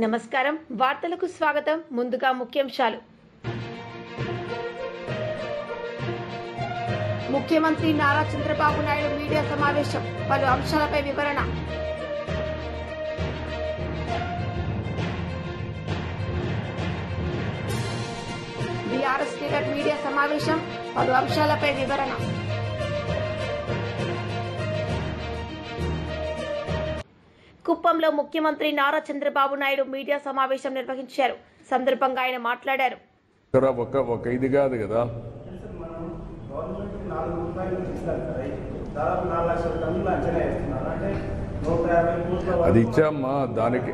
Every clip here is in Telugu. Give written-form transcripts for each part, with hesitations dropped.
నమస్కారం వార్తలకు స్వాగతం ముందుగా ముఖ్యాంశాలు ముఖ్యమంత్రి నారా చంద్రబాబు నాయుడు మీడియా సమావేశం పలు అంశాలపై వివరణ బీఆర్ఎస్ లీడర్ మీడియా సమావేశం పలు అంశాలపై వివరణ కుప్పంలో ముఖ్యమంత్రి నారా చంద్రబాబు నాయుడు మీడియా సమావేశం నిర్వహించారు. సందర్భంగా ఆయన మాట్లాడారు. ఒక ఇది కాదు కదా, అది ఇచ్చామ్మా. దానికి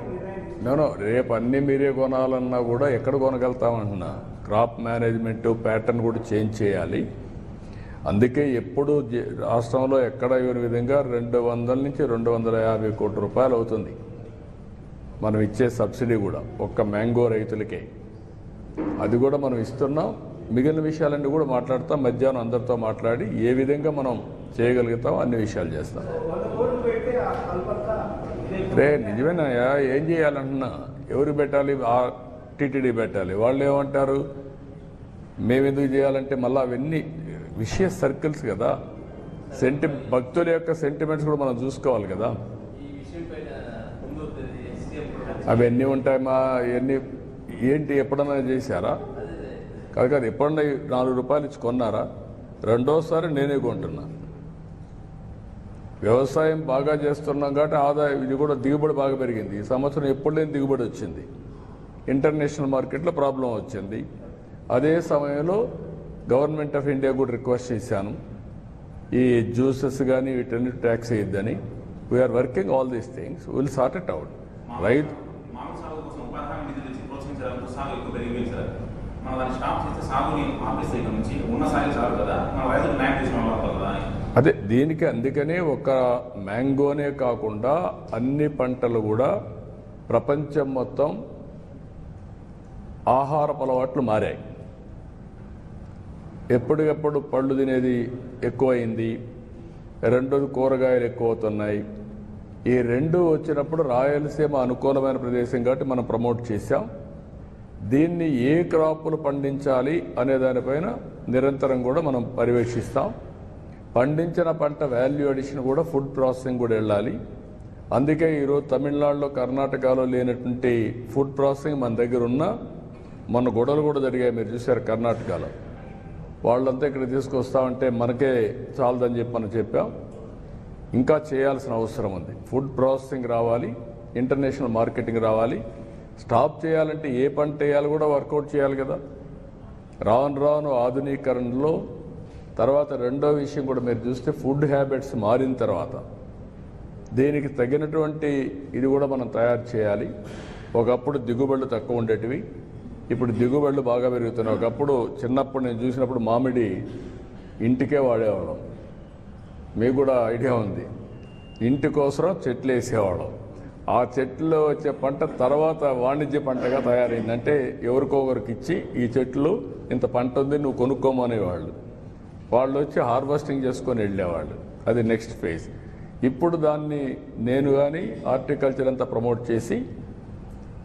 నేను రేపు అన్ని మీరే కొనాలన్నా కూడా ఎక్కడ కొనగలుగుతామంటున్నా. క్రాప్ మేనేజ్మెంట్ ప్యాటర్న్ కూడా చేంజ్ చేయాలి. అందుకే ఎప్పుడు రాష్ట్రంలో ఎక్కడ ఇవ్వని విధంగా 200 నుంచి 250 కోట్ల రూపాయలు అవుతుంది మనం ఇచ్చే సబ్సిడీ కూడా ఒక్క మ్యాంగో రైతులకే. అది కూడా మనం ఇస్తున్నాం. మిగిలిన విషయాలన్నీ కూడా మాట్లాడతాం. మధ్యాహ్నం అందరితో మాట్లాడి ఏ విధంగా మనం చేయగలుగుతాం అన్ని విషయాలు చేస్తాం. నిజమేనాయా, ఏం చేయాలంటున్నా? ఎవరు పెట్టాలి? టీటీడీ పెట్టాలి. వాళ్ళు ఏమంటారు మేమెందుకు చేయాలంటే మళ్ళీ అవన్నీ విషయ సర్కిల్స్ కదా. భక్తుల యొక్క సెంటిమెంట్స్ కూడా మనం చూసుకోవాలి కదా. అవన్నీ ఉంటాయి. ఇవన్నీ ఏంటి ఎప్పుడన్నా చేశారా? కాదు, ఎప్పుడన్నా 4 రూపాయలు ఇచ్చి కొన్నారా? రెండోసారి నేనే కొంటున్నా. వ్యవసాయం బాగా చేస్తున్నాం కాబట్టి ఆదాయం ఇది కూడా దిగుబడి బాగా పెరిగింది. ఈ సంవత్సరం ఎప్పుడు లేని దిగుబడి వచ్చింది. ఇంటర్నేషనల్ మార్కెట్లో ప్రాబ్లం వచ్చింది. అదే సమయంలో గవర్నమెంట్ ఆఫ్ ఇండియా కూడా రిక్వెస్ట్ చేశాను, ఈ జ్యూసెస్ కానీ వీటన్ని ట్యాక్స్ వేయద్దని. We're working all these things, will sort it out. Right అదే దీనికి అందుకనే ఒక మ్యాంగోనే కాకుండా అన్ని పంటలు కూడా ప్రపంచం మొత్తం ఆహారపు అలవాట్లు మారాయి. ఎప్పటికప్పుడు పళ్ళు తినేది ఎక్కువైంది. రెండోది కూరగాయలు ఎక్కువ అవుతున్నాయి. ఈ రెండు వచ్చినప్పుడు రాయలసీమ అనుకూలమైన ప్రదేశం కాబట్టి మనం ప్రమోట్ చేశాం. దీన్ని ఏ క్రాపులు పండించాలి అనే దానిపైన నిరంతరం కూడా మనం పర్యవేక్షిస్తాం. పండించిన పంట వాల్యూ అడిషన్ కూడా ఫుడ్ ప్రాసెసింగ్ కూడా వెళ్ళాలి. అందుకే ఈరోజు తమిళనాడులో కర్ణాటకలో లేనటువంటి ఫుడ్ ప్రాసెసింగ్ మన దగ్గర ఉన్న మొన్న గొడవలు కూడా జరిగాయి, మీరు చూశారు కర్ణాటకలో. వాళ్ళంతా ఇక్కడ తీసుకొస్తామంటే మనకే చాలదని చెప్పి మనం చెప్పాం. ఇంకా చేయాల్సిన అవసరం ఉంది. ఫుడ్ ప్రాసెసింగ్ రావాలి, ఇంటర్నేషనల్ మార్కెటింగ్ రావాలి. స్టాప్ చేయాలంటే ఏ పంట వేయాలి కూడా వర్కౌట్ చేయాలి కదా. రాను రాను ఆధునీకరణలో తర్వాత రెండో విషయం కూడా మీరు చూస్తే ఫుడ్ హ్యాబిట్స్ మారిన తర్వాత దీనికి తగినటువంటి ఇది కూడా మనం తయారు చేయాలి. ఒకప్పుడు దిగుబడులు తక్కువ ఉండేటివి, ఇప్పుడు దిగుబడులు బాగా పెరుగుతున్నాయి. ఒకప్పుడు చిన్నప్పుడు నేను చూసినప్పుడు మామిడి ఇంటికే వాడేవాళ్ళం. మీకు కూడా ఐడియా ఉంది. ఇంటి కోసం చెట్లు వేసేవాళ్ళం. ఆ చెట్లు వచ్చే పంట తర్వాత వాణిజ్య పంటగా తయారైంది. అంటే ఎవరికొకరికి ఇచ్చి ఈ చెట్లు ఇంత పంట ఉంది నువ్వు కొనుక్కోమనేవాళ్ళు. వాళ్ళు వచ్చి హార్వెస్టింగ్ చేసుకొని వెళ్ళేవాళ్ళు. అది నెక్స్ట్ ఫేజ్. ఇప్పుడు దాన్ని నేను కానీ హార్టికల్చర్ అంతా ప్రమోట్ చేసి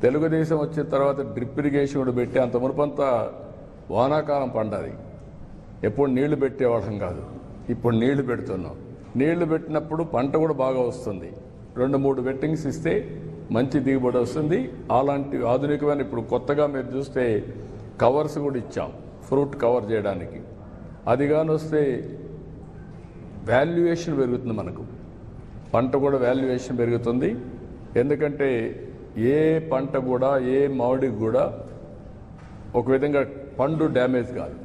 తెలుగుదేశం వచ్చిన తర్వాత డ్రిప్ ఇరిగేషన్ కూడా పెట్టి, అంత మునుపంతా వానాకాలం పండాలి. ఎప్పుడు నీళ్లు పెట్టేవాళ్ళం కాదు, ఇప్పుడు నీళ్లు పెడుతున్నాం. నీళ్లు పెట్టినప్పుడు పంట కూడా బాగా వస్తుంది. 2-3 వెట్టింగ్స్ ఇస్తే మంచి దిగుబడి వస్తుంది. అలాంటి ఆధునికమైన ఇప్పుడు కొత్తగా మీరు చూస్తే కవర్స్ కూడా ఇచ్చాం ఫ్రూట్ కవర్ చేయడానికి. అది కానీ వస్తే వాల్యుయేషన్ పెరుగుతుంది. మనకు పంట కూడా వాల్యుయేషన్ పెరుగుతుంది. ఎందుకంటే ఏ పంట కూడా ఏ మామిడికి కూడా ఒక విధంగా పండు డ్యామేజ్ కాదు.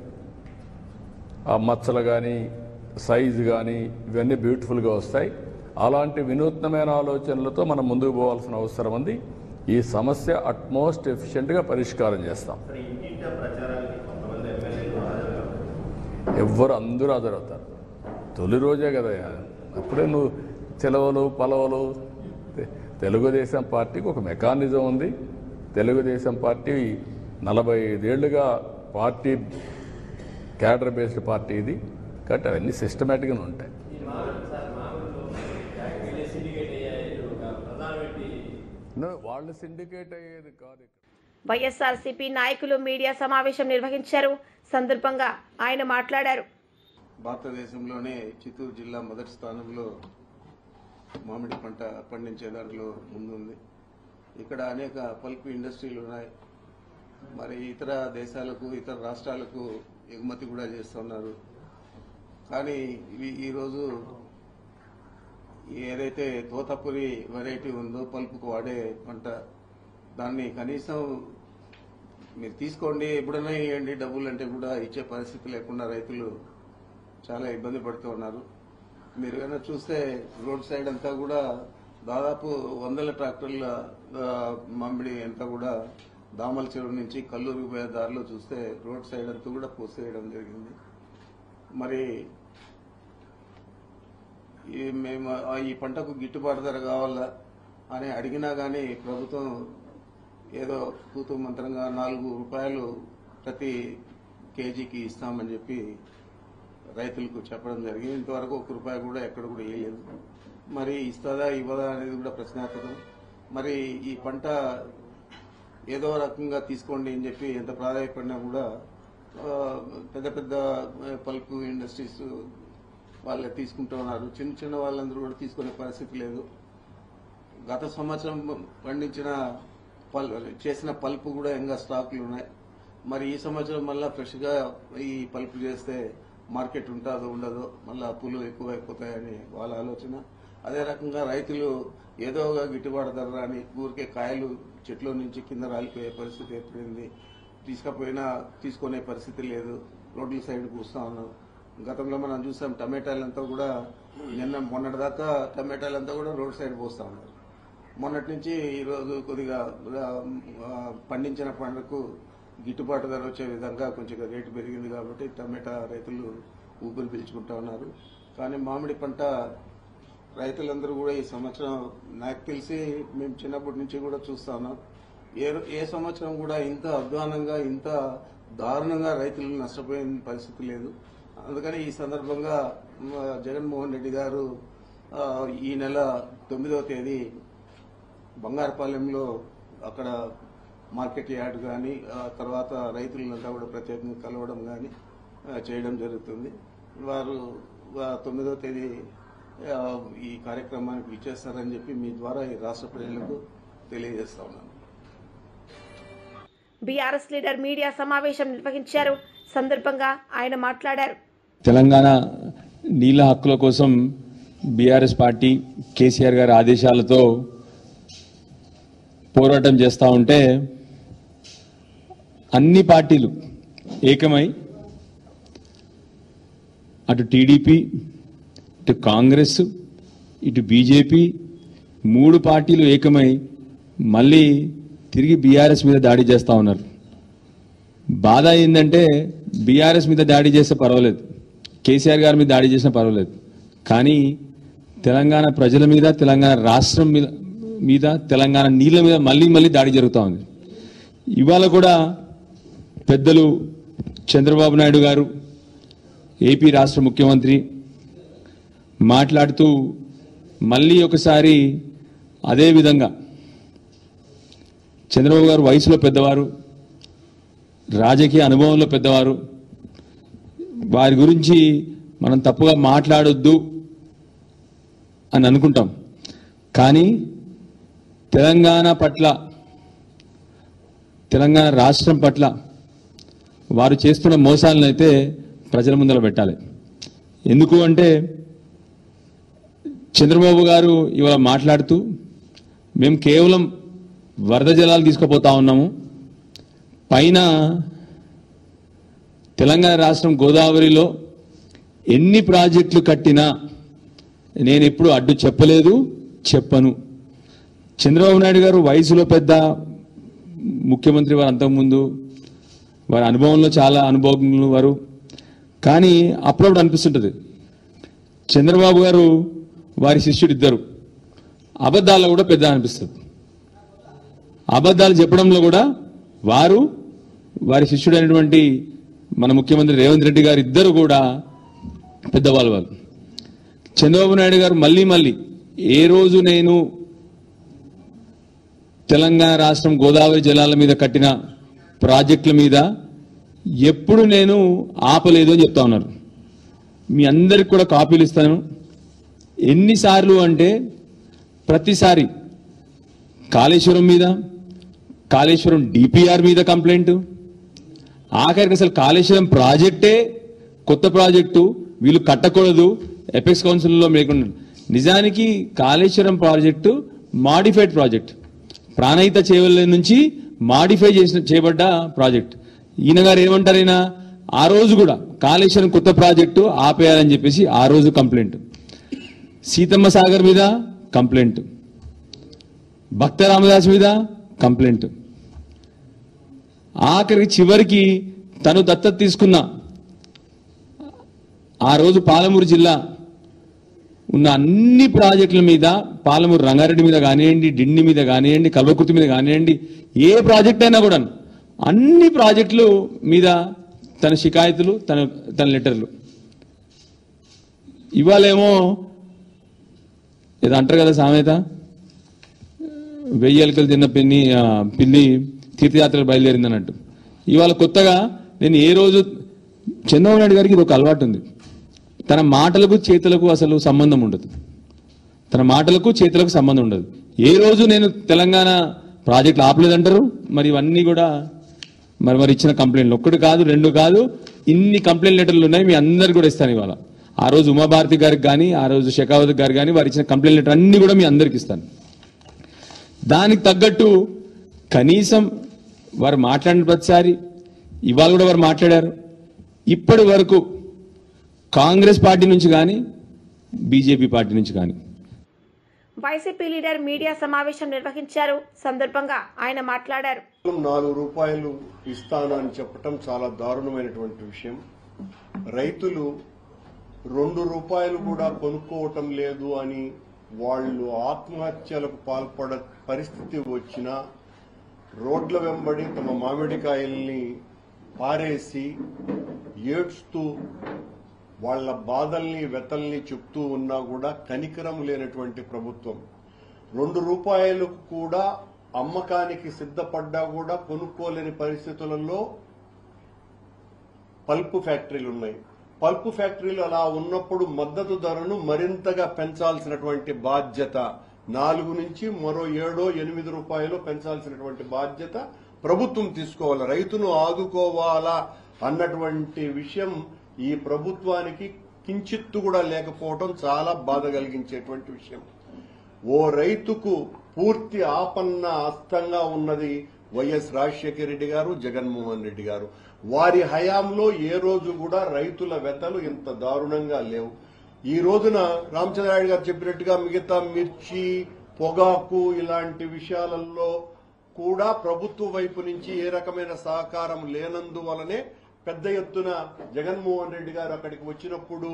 ఆ మచ్చలు కానీ సైజు కానీ ఇవన్నీ బ్యూటిఫుల్గా వస్తాయి. అలాంటి వినూత్నమైన ఆలోచనలతో మనం ముందుకు పోవాల్సిన అవసరం ఉంది. ఈ సమస్య అట్మోస్ట్ ఎఫిషియెంట్గా పరిష్కారం చేస్తాం. ఎవ్వరు అందరూ హాజరవుతారు. తొలి రోజే కదా, అప్పుడే నువ్వు సెలవులు పలవలు. తెలుగుదేశం పార్టీకి ఒక మెకానిజం ఉంది. తెలుగుదేశం పార్టీ 45 ఏళ్లుగా పార్టీ క్యాడర్ బేస్డ్ పార్టీ ఇది కాబట్టి అవన్నీ సిస్టమేటిక్గా ఉంటాయి. వాడు వాళ్ళు సిండికేట్ అయ్యేది కాదు. వైఎస్ఆర్సీపీ నాయకులు మీడియా సమావేశం నిర్వహించారు. సందర్భంగా ఆయన మాట్లాడారు. భారతదేశంలోనే చిత్తూరు జిల్లా మొదటి స్థానంలో మామిడి పంట పండించే దాంట్లో ముందుంది. ఇక్కడ అనేక పల్ప్ ఇండస్ట్రీలు ఉన్నాయి. మరి ఇతర దేశాలకు, ఇతర రాష్ట్రాలకు ఎగుమతి కూడా చేస్తున్నారు. కానీ ఈరోజు ఏదైతే తోతపురి వెరైటీ ఉందో పల్పుకు వాడే పంట, దాన్ని కనీసం మీరు తీసుకోండి, ఎప్పుడైనా ఇవ్వండి డబ్బులు అంటే కూడా ఇచ్చే పరిస్థితి లేకుండా రైతులు చాలా ఇబ్బంది పడుతూ ఉన్నారు. మీరు కనుక చూస్తే రోడ్ సైడ్ అంతా కూడా దాదాపు 100 ట్రాక్టర్ల మామిడి అంతా కూడా దామల చెరువు నుంచి కల్లూరు పోయే దారిలో చూస్తే రోడ్ సైడ్ అంతా కూడా పోసేయడం జరిగింది. మరి మేము ఈ పంటకు గిట్టుబాటు ధర కావాలా అని అడిగినా కానీ ప్రభుత్వం ఏదో తూతూ మంత్రంగా 4 రూపాయలు ప్రతి కేజీకి ఇస్తామని చెప్పి రైతులకు చెప్పడం జరిగింది. ఇంతవరకు 1 రూపాయి కూడా ఎక్కడ కూడా వేయలేదు. మరి ఇస్తుందా ఇవ్వదా అనేది కూడా ప్రశ్నార్థకం. మరి ఈ పంట ఏదో రకంగా తీసుకోండి అని చెప్పి ఎంత ప్రాధాన్యపడినా కూడా పెద్ద పెద్ద పల్ప్ ఇండస్ట్రీస్ వాళ్ళే తీసుకుంటూ ఉన్నారు. చిన్న చిన్న వాళ్ళందరూ కూడా తీసుకునే పరిస్థితి లేదు. గత సంవత్సరం పండించిన చేసిన పల్ప్ కూడా ఇంకా స్టాక్లు ఉన్నాయి. మరి ఈ సంవత్సరం మళ్ళీ ఫ్రెష్గా ఈ పల్ప్ చేస్తే మార్కెట్ ఉంటుందో ఉండదో, మళ్ళీ అప్పులు ఎక్కువైపోతాయని వాళ్ళ ఆలోచన. అదే రకంగా రైతులు ఏదో ఒక గిట్టుబాటు ధర అని ఊరికే కాయలు చెట్లో నుంచి కింద రాలిపోయే పరిస్థితి ఏర్పడింది. తీసుకుపోయినా తీసుకునే పరిస్థితి లేదు. రోడ్ల సైడ్ కూర్చా ఉన్నారు. గతంలో మనం చూసాం టమాటాలంతా కూడా మొన్నటిదాకా టమాటాలంతా కూడా రోడ్ సైడ్ పోస్తా ఉన్నారు. మొన్నటి నుంచి ఈరోజు కొద్దిగా పండించిన పంటకు గిట్టుబాటు ధర వచ్చే విధంగా కొంచెం రేటు పెరిగింది కాబట్టి టమాటా రైతులు ఊపిరి పీల్చుకుంటా ఉన్నారు. కానీ మామిడి పంట రైతులందరూ కూడా ఈ సంవత్సరం నాకు తెలిసి మేము చిన్నప్పటి నుంచి కూడా చూస్తా ఉన్నాం. ఏ సంవత్సరం కూడా ఇంత అధ్వానంగా, ఇంత దారుణంగా రైతులు నష్టపోయిన పరిస్థితి లేదు. అందుకని ఈ సందర్భంగా జగన్మోహన్ రెడ్డి గారు ఈ నెల 9వ తేదీ బంగారపాలెంలో అక్కడ మార్కెట్ యార్డ్ కానీ తర్వాత రైతులంతా కూడా ప్రత్యేకంగా కలవడం కానీ చేయడం జరుగుతుంది. వారు 9వ తేదీ ఈ కార్యక్రమానికి ఇచ్చేస్తారని చెప్పి మీ ద్వారా ఈ రాష్ట్ర ప్రజలకు తెలియజేస్తా ఉన్నాను. బీఆర్ఎస్ లీడర్ మీడియా సమావేశం నిర్వహించారు. సందర్భంగా ఆయన మాట్లాడారు. తెలంగాణ నీళ్ల హక్కుల కోసం బీఆర్ఎస్ పార్టీ కేసీఆర్ గారి ఆదేశాలతో పోరాటం చేస్తూ ఉంటే అన్ని పార్టీలు ఏకమై అటు టీడీపీ, ఇటు కాంగ్రెస్, ఇటు బీజేపీ 3 పార్టీలు ఏకమై మళ్ళీ తిరిగి బీఆర్ఎస్ మీద దాడి చేస్తూ ఉన్నారు. బాధ ఏంటంటే బీఆర్ఎస్ మీద దాడి చేస్తే పర్వాలేదు, కేసీఆర్ గారి మీద దాడి చేసినా పర్వాలేదు, కానీ తెలంగాణ ప్రజల మీద, తెలంగాణ రాష్ట్రం మీద, తెలంగాణ నీళ్ళ మీద మళ్ళీ దాడి జరుగుతూ ఉంది. ఇవాళ కూడా పెద్దలు చంద్రబాబు నాయుడు గారు, ఏపీ రాష్ట్ర ముఖ్యమంత్రి మాట్లాడుతూ మళ్ళీ ఒకసారి అదే విధంగా చంద్రబాబు గారు వయసులో పెద్దవారు, రాజకీయ అనుభవంలో పెద్దవారు, వారి గురించి మనం తప్పుగా మాట్లాడొద్దు అని అనుకుంటాం. కానీ తెలంగాణ పట్ల, తెలంగాణ రాష్ట్రం పట్ల వారు చేస్తున్న మోసాలను అయితే ప్రజల ముందర పెట్టాలి. ఎందుకు అంటే చంద్రబాబు గారు ఇవాళ మాట్లాడుతూ మేము కేవలం వరద జలాలు తీసుకుపోతా ఉన్నాము, పైన తెలంగాణ రాష్ట్రం గోదావరిలో ఎన్ని ప్రాజెక్టులు కట్టినా నేను ఎప్పుడు అడ్డు చెప్పలేదు, చెప్పను. చంద్రబాబు నాయుడు గారు వయసులో పెద్ద ముఖ్యమంత్రి, వారు అంతకుముందు వారి అనుభవంలో చాలా అనుభవజ్ఞులు వారు. కానీ అప్పుడప్పుడు అనిపిస్తుంటుంది చంద్రబాబు గారు వారి శిష్యుడు ఇద్దరు అబద్ధాల్లో కూడా పెద్ద అనిపిస్తుంది. అబద్ధాలు చెప్పడంలో కూడా వారు, వారి శిష్యుడైనటువంటి మన ముఖ్యమంత్రి రేవంత్ రెడ్డి గారు ఇద్దరు కూడా పెద్దవాళ్ళు. వాళ్ళు చంద్రబాబు నాయుడు గారు మళ్ళీ ఏ రోజు నేను తెలంగాణ రాష్ట్రం గోదావరి జలాల మీద కట్టిన ప్రాజెక్టుల మీద ఎప్పుడు నేను ఆపలేదు అని చెప్తా ఉన్నారు. మీ అందరికి కూడా కాపీలు ఇస్తాను. ఎన్నిసార్లు అంటే ప్రతిసారి కాళేశ్వరం మీద, కాళేశ్వరం డిపిఆర్ మీద కంప్లైంట్, ఆఖరికి అసలు కాళేశ్వరం ప్రాజెక్టే కొత్త ప్రాజెక్టు, వీళ్ళు కట్టకూడదు, ఎపెక్స్ కౌన్సిల్లో లేకుండా. నిజానికి Kaleshwaram project modified project, Pranahita Chevella నుంచి మాడిఫై చేయబడ్డ ప్రాజెక్ట్. ఈయన గారు ఏమంటారైనా ఆ రోజు కూడా కాళేశ్వరం కొత్త ప్రాజెక్టు ఆపేయాలని చెప్పేసి ఆ రోజు కంప్లైంట్, సీతమ్మ సాగర్ మీద కంప్లైంట్, భక్త రామదాస్ మీద కంప్లైంట్, ఆఖరికి చివరికి తను దత్తత తీసుకున్న ఆ రోజు పాలమూరు జిల్లా ఉన్న అన్ని ప్రాజెక్టుల మీద, పాలమూరు రంగారెడ్డి మీద కానివ్వండి, డిండి మీద కానివ్వండి, కల్వకుర్తి మీద కానివ్వండి, ఏ ప్రాజెక్ట్ అయినా కూడా అన్ని ప్రాజెక్టులు మీద తన షికాయతులు, తన లెటర్లు. ఇవాళేమో ఏదో అంటారు కదా సామెత, 1000 ఎలుకలు తిన్న పిల్లి తీర్థయాత్రలు బయలుదేరింది అన్నట్టు. ఇవాళ కొత్తగా నేను ఏ రోజు చంద్రబాబు నాయుడు గారికి ఇది ఒక అలవాటు ఉంది, తన మాటలకు చేతులకు అసలు సంబంధం ఉండదు. తన మాటలకు చేతులకు సంబంధం ఉండదు. ఏ రోజు నేను తెలంగాణ ప్రాజెక్టులు ఆపలేదంటారు. మరి ఇవన్నీ కూడా మరి ఇచ్చిన కంప్లైంట్లు ఒక్కటి కాదు, 2 కాదు, ఇన్ని కంప్లైంట్ లెటర్లు ఉన్నాయి. మీ అందరికి కూడా ఇస్తాను ఇవాళ. ఆ రోజు ఉమాభారతి గారికి కానీ, ఆ రోజు షెకావత్ గారు కానీ వారు ఇచ్చిన కంప్లైంట్ లెటర్ అన్ని కూడా మీ అందరికి ఇస్తాను. దానికి తగ్గట్టు కనీసం వారు మాట్లాడిన ప్రతిసారి, ఇవాళ కూడా వారు మాట్లాడారు. ఇప్పటి వరకు కాంగ్రెస్ పార్టీ నుంచి కానీ, బీజేపీ పార్టీ నుంచి కానీ. వైసీపీ లీడర్ మీడియా సమావేశం నిర్వహించారు. సందర్భంగా ఆయన మాట్లాడారు. 4 రూపాయలు ఇస్తాను అని చెప్పడం చాలా దారుణమైనటువంటి విషయం. రైతులు 2 రూపాయలు కూడా కొనుక్కోవటం లేదు అని వాళ్ళు ఆత్మహత్యలకు పాల్పడ పరిస్థితి వచ్చినా రోడ్ల వెంబడి తమ మామిడికాయల్ని పారేసి ఏడ్చుతూ వాళ్ల బాధల్ని వెతల్ని చెప్తూ ఉన్నా కూడా కనికరం లేనటువంటి ప్రభుత్వం. 2 రూపాయలకు కూడా అమ్మకానికి సిద్ధపడ్డా కూడా కొనుక్కోలేని పరిస్థితులలో పల్పు ఫ్యాక్టరీలు ఉన్నాయి. పల్పు ఫ్యాక్టరీలు అలా ఉన్నప్పుడు మద్దతు ధరను మరింతగా పెంచాల్సినటువంటి బాధ్యత, 4 నుంచి మరో 7-8 రూపాయలు పెంచాల్సినటువంటి బాధ్యత ప్రభుత్వం తీసుకోవాలి. రైతును ఆదుకోవాలా అన్నటువంటి విషయం ఈ ప్రభుత్వానికి కించిత్తు కూడా లేకపోవడం చాలా బాధ కలిగించేటువంటి విషయం. ఓ రైతుకు పూర్తి ఆపన్న హస్తంగా ఉన్నది వైఎస్ రాజశేఖర రెడ్డి గారు, జగన్మోహన్ రెడ్డి గారు. వారి హయాంలో ఏ రోజు కూడా రైతుల వెతలు ఇంత దారుణంగా లేవు. ఈ రోజున రామచంద్రారెడ్డి గారు చెప్పినట్టుగా మిగతా మిర్చి, పొగాకు ఇలాంటి విషయాలలో కూడా ప్రభుత్వ వైపు నుంచి ఏ రకమైన సహకారం లేనందువలనే పెద్ద ఎత్తున జగన్మోహన్ రెడ్డి గారు అక్కడికి వచ్చినప్పుడు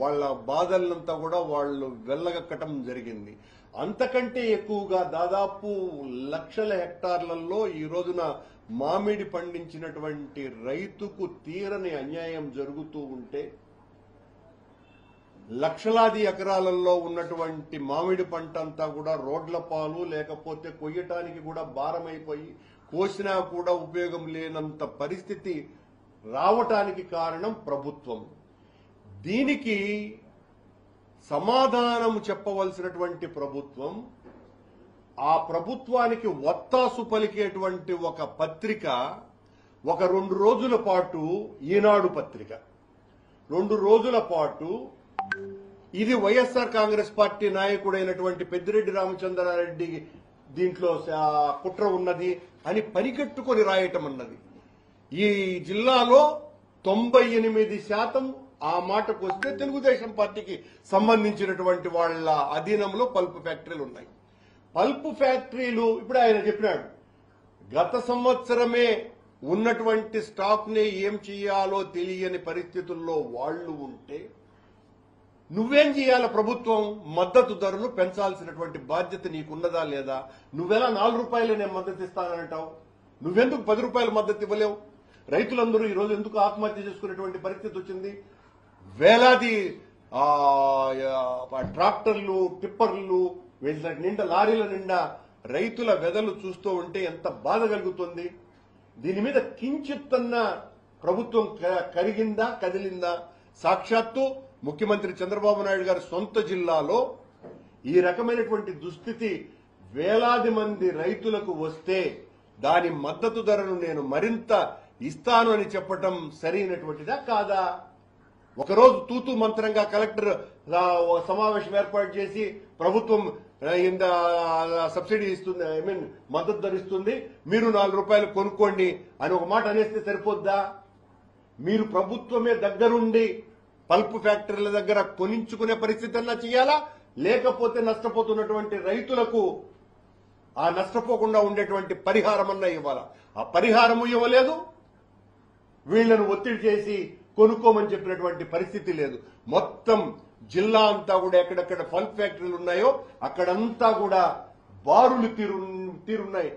వాళ్ల బాధలంతా కూడా వాళ్ళు వెళ్లగక్కటం జరిగింది. అంతకంటే ఎక్కువగా దాదాపు లక్షల హెక్టార్లలో ఈ రోజున మామిడి పండించినటువంటి రైతుకు తీరని అన్యాయం జరుగుతూ ఉంటే, లక్షలాది ఎకరాలలో ఉన్నటువంటి మామిడి పంట అంతా కూడా రోడ్ల పాలు, లేకపోతే కొయ్యటానికి కూడా భారమైపోయి కోసినా కూడా ఉపయోగం లేనంత పరిస్థితి రావటానికి కారణం ప్రభుత్వం. దీనికి సమాధానం చెప్పవలసినటువంటి ప్రభుత్వం, ఆ ప్రభుత్వానికి ఒత్తాసు పలికేటువంటి ఒక పత్రిక ఒక 2 రోజుల పాటు, ఈనాడు పత్రిక 2 రోజుల పాటు ఇది వైఎస్ఆర్ కాంగ్రెస్ పార్టీ నాయకుడైనటువంటి పెద్దిరెడ్డి రామచంద్రారెడ్డి దీంట్లో కుట్ర ఉన్నది అని పనికట్టుకొని రాయటం అన్నది. ఈ జిల్లాలో 98% ఆ మాటకు వస్తే తెలుగుదేశం పార్టీకి సంబంధించినటువంటి వాళ్ల అధీనంలో పల్పు ఫ్యాక్టరీలు ఉన్నాయి. పల్పు ఫ్యాక్టరీలు ఇప్పుడు ఆయన చెప్పినాడు, గత సంవత్సరమే ఉన్నటువంటి స్టాక్ ని ఏం చేయాలో తెలియని పరిస్థితుల్లో వాళ్లు ఉంటే నువ్వేం చేయాల? ప్రభుత్వం మద్దతు ధరను పెంచాల్సినటువంటి బాధ్యత నీకున్నదా లేదా? నువ్వెలా 4 రూపాయలు నేను మద్దతు ఇస్తానంటావు? నువ్వెందుకు 10 రూపాయల మద్దతు ఇవ్వలేవు? రైతులందరూ ఈ రోజు ఎందుకు ఆత్మహత్య చేసుకునేటువంటి పరిస్థితి వచ్చింది? వేలాది ట్రాక్టర్లు, టిప్పర్లు, వీళ్ళ నిండా లారీల నిండా రైతుల వెదలు చూస్తూ ఉంటే ఎంత బాధ కలుగుతుంది. దీని మీద కించిత్తన్న ప్రభుత్వం కరిగిందా, కదిలిందా? సాక్షాత్తు ముఖ్యమంత్రి చంద్రబాబు నాయుడు గారి సొంత జిల్లాలో ఈ రకమైనటువంటి దుస్థితి వేలాది మంది రైతులకు వస్తే దాని మద్దతు ధరను నేను మరింత ఇస్తాను అని చెప్పటం సరైనటువంటిదా కాదా? ఒకరోజు తూతూ మంత్రంగా కలెక్టర్ సమావేశం ఏర్పాటు చేసి ప్రభుత్వం ఇంత సబ్సిడీ ఇస్తుంది, మద్దతు ధర ఇస్తుంది, మీరు 4 రూపాయలు కొనుక్కోండి అని ఒక మాట అనేస్తే సరిపోద్దా? మీరు ప్రభుత్వమే దగ్గరుండి పల్ప్ ఫ్యాక్టరీల దగ్గర కొనించుకునే పరిస్థితి అన్నా చేయాలా, లేకపోతే నష్టపోతున్నటువంటి రైతులకు ఆ నష్టపోకుండా ఉండేటువంటి పరిహారం అన్నా ఇవ్వాలా? ఆ పరిహారము ఇవ్వలేదు. వీళ్లను ఒత్తిడి చేసి కొనుక్కోమని చెప్పినటువంటి పరిస్థితి లేదు. మొత్తం జిల్లా అంతా కూడా ఎక్కడెక్కడ పల్ప్ ఫ్యాక్టరీలు ఉన్నాయో అక్కడంతా కూడా బారులు తీరున్నాయి.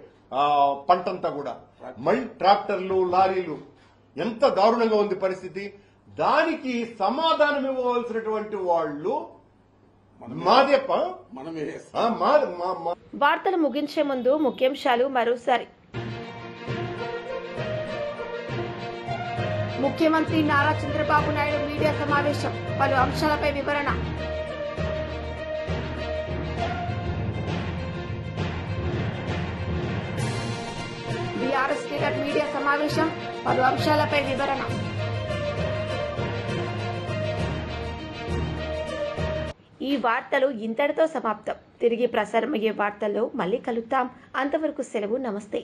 పంటంతా కూడా మళ్ళీ ట్రాక్టర్లు, లారీలు, ఎంత దారుణంగా ఉంది పరిస్థితి. దానికి సమాధానం ఇవ్వవలసినటువంటి వాళ్ళు వార్తలు ముగించే ముందు ముఖ్యాంశాలు మరోసారి. ముఖ్యమంత్రి నారా చంద్రబాబు నాయుడు మీడియా సమావేశం, పలు అంశాలపై వివరణ. బీఆర్ఎస్ లీడర్ మీడియా సమావేశం, పలు అంశాలపై వివరణ. ఈ వార్తలు ఇంతటితో సమాప్తం. తిరిగి ప్రసారమయ్యే వార్తల్లో మళ్ళీ కలుద్దాం. అంతవరకు సెలవు. నమస్తే.